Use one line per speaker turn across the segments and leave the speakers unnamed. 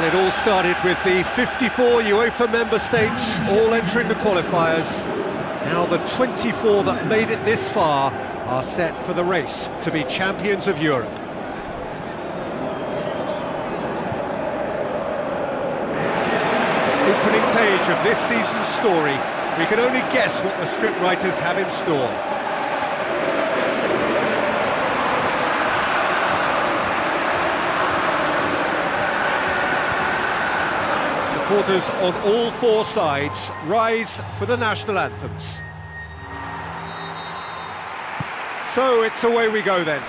Well, it all started with the 54 UEFA member states all entering the qualifiers. Now the 24 that made it this far are set for the race to be champions of Europe. Opening page of this season's story, we can only guess what the scriptwriters have in store. Supporters on all four sides rise for the national anthems. So it's away we go then.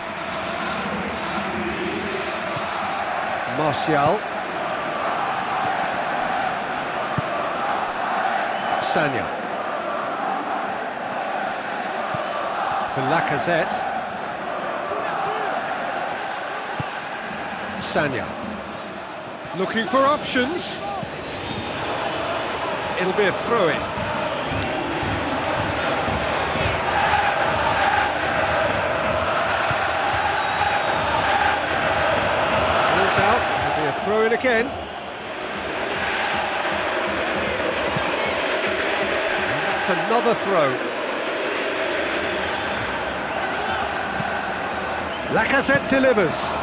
Martial. Sanya. Lacazette. Sanya. Looking for options. It'll be a throw-in. Ball's out, it'll be a throw-in again. And that's another throw. Lacazette delivers.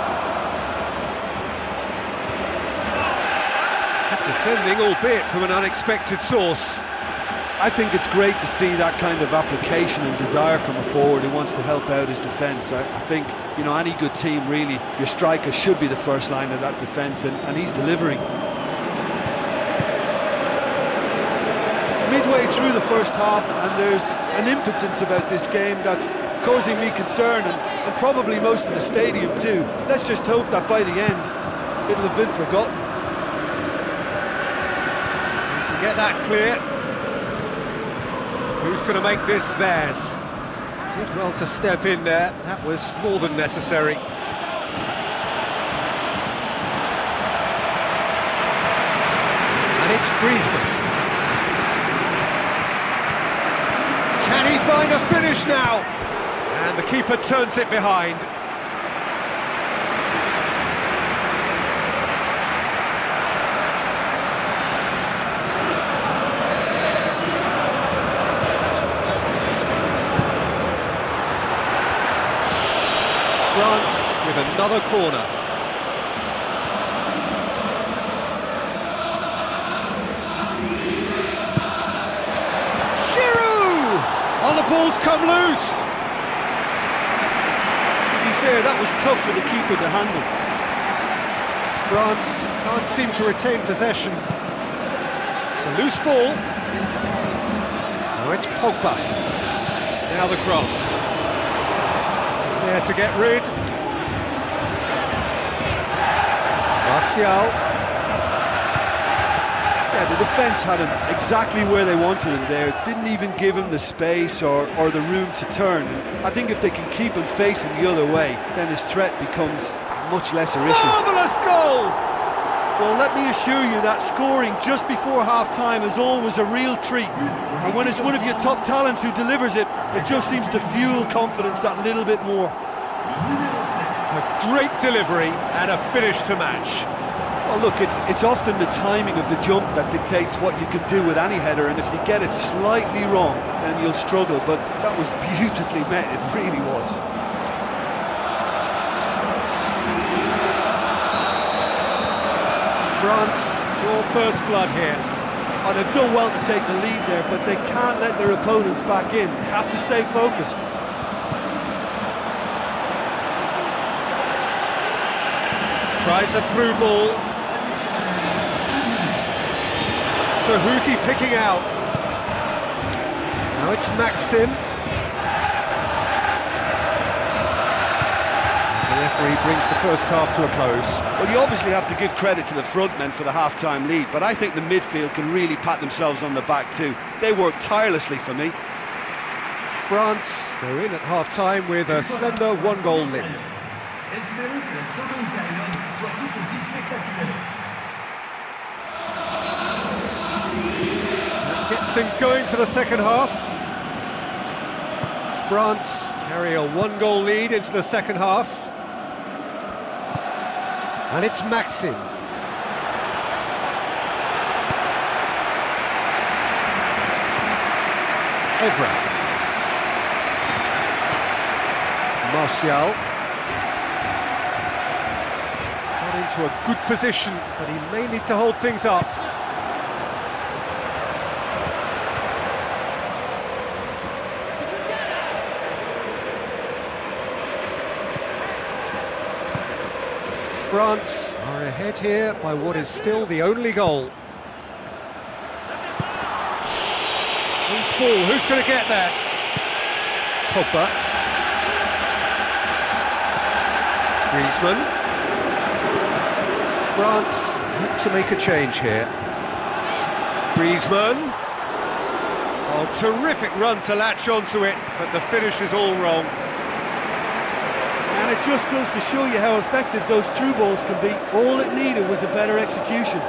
Defending, albeit from an unexpected source.
I think it's great to see that kind of application and desire from a forward who wants to help out his defence. I think, you know, any good team, really, your striker should be the first line of that defence, and he's delivering. Midway through the first half, and there's an impotence about this game that's causing me concern, and probably most of the stadium too. Let's just hope that by the end, it'll have been forgotten.
Get that clear. Who's going to make this theirs? Did well to step in there. That was more than necessary. And it's Griezmann. Can he find a finish now? And the keeper turns it behind. France with another corner. Giroud! Oh, the ball's come loose!
To be fair, that was tough for the keeper to handle.
France can't seem to retain possession. It's a loose ball. Now it's Pogba. Now the cross. There to get rid. Martial.
Yeah, the defence had him exactly where they wanted him there. Didn't even give him the space or the room to turn. And I think if they can keep him facing the other way, then his threat becomes a much lesser issue.
Marvellous goal!
Well, let me assure you that scoring just before half-time is always a real treat. And when it's one of your top talents who delivers it, it just seems to fuel confidence that little bit more.
A great delivery and a finish to match.
Well, look, it's often the timing of the jump that dictates what you can do with any header, and if you get it slightly wrong, then you'll struggle. But that was beautifully met, it really was.
France draw first blood here.
And they've done well to take the lead there, but they can't let their opponents back in. They have to stay focused.
Tries a through ball. So who's he picking out? Now it's Maxim. The referee brings the first half to a close.
Well, you obviously have to give credit to the front men for the half-time lead, but I think the midfield can really pat themselves on the back too. They worked tirelessly for me.
France go in at half-time with a slender one-goal lead. That gets things going for the second half. France carry a one-goal lead into the second half. And it's Maxim. Evra. Martial. Got into a good position, but he may need to hold things up. France are ahead here by what is still the only goal. Loose ball, who's going to get there? Pogba. Griezmann. France had to make a change here. Griezmann. Oh, terrific run to latch onto it, but the finish is all wrong.
And it just goes to show you how effective those through balls can be. All it needed was a better execution.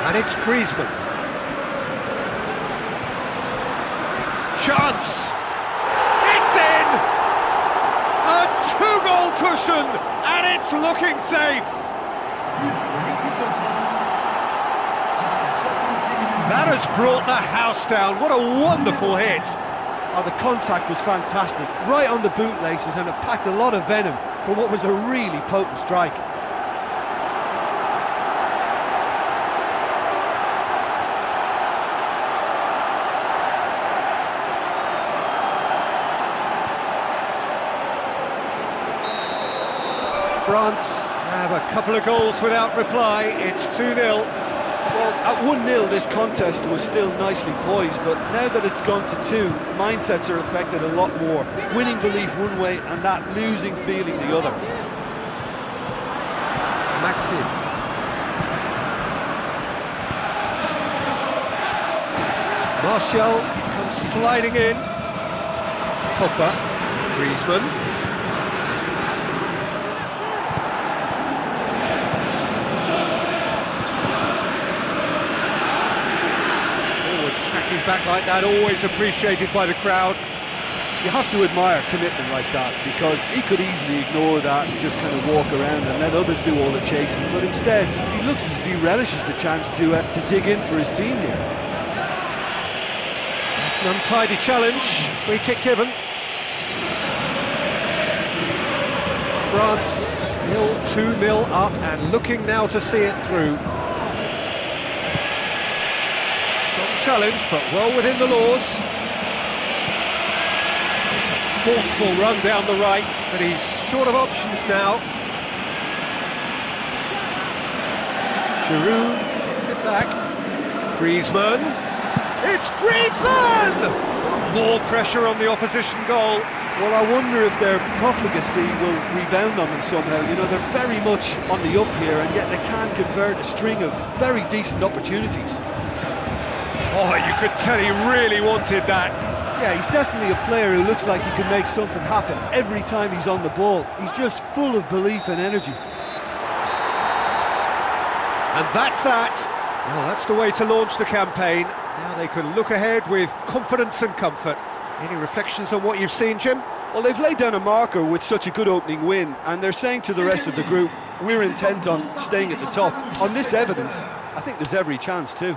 And it's Griezmann. Chance! It's in! A two-goal cushion, and it's looking safe! That has brought the house down. What a wonderful hit.
Oh, the contact was fantastic. Right on the bootlaces, and it packed a lot of venom for what was a really potent strike.
France have a couple of goals without reply. It's 2-0.
Well, at 1-0 this contest was still nicely poised, but now that it's gone to 2, mindsets are affected a lot more. Winning belief one way and that losing feeling the other.
Maxim. Martial comes sliding in. Pogba. Griezmann. Tracking back like that, always appreciated by the crowd.
You have to admire commitment like that, because he could easily ignore that and just kind of walk around and let others do all the chasing, but instead he looks as if he relishes the chance to dig in for his team here.
That's an untidy challenge, free kick given. France still 2-0 up and looking now to see it through. Challenge, but well within the laws. It's a forceful run down the right, but he's short of options now. Giroud gets it back. Griezmann. It's Griezmann! More pressure on the opposition goal.
Well, I wonder if their profligacy will rebound on them somehow. You know, they're very much on the up here, and yet they can convert a string of very decent opportunities.
Oh, you could tell he really wanted that.
Yeah, he's definitely a player who looks like he can make something happen every time he's on the ball. He's just full of belief and energy.
And that's that. Well, that's the way to launch the campaign. Now they can look ahead with confidence and comfort. Any reflections on what you've seen, Jim?
Well, they've laid down a marker with such a good opening win, and they're saying to the rest of the group, we're intent on staying at the top. On this evidence, I think there's every chance too.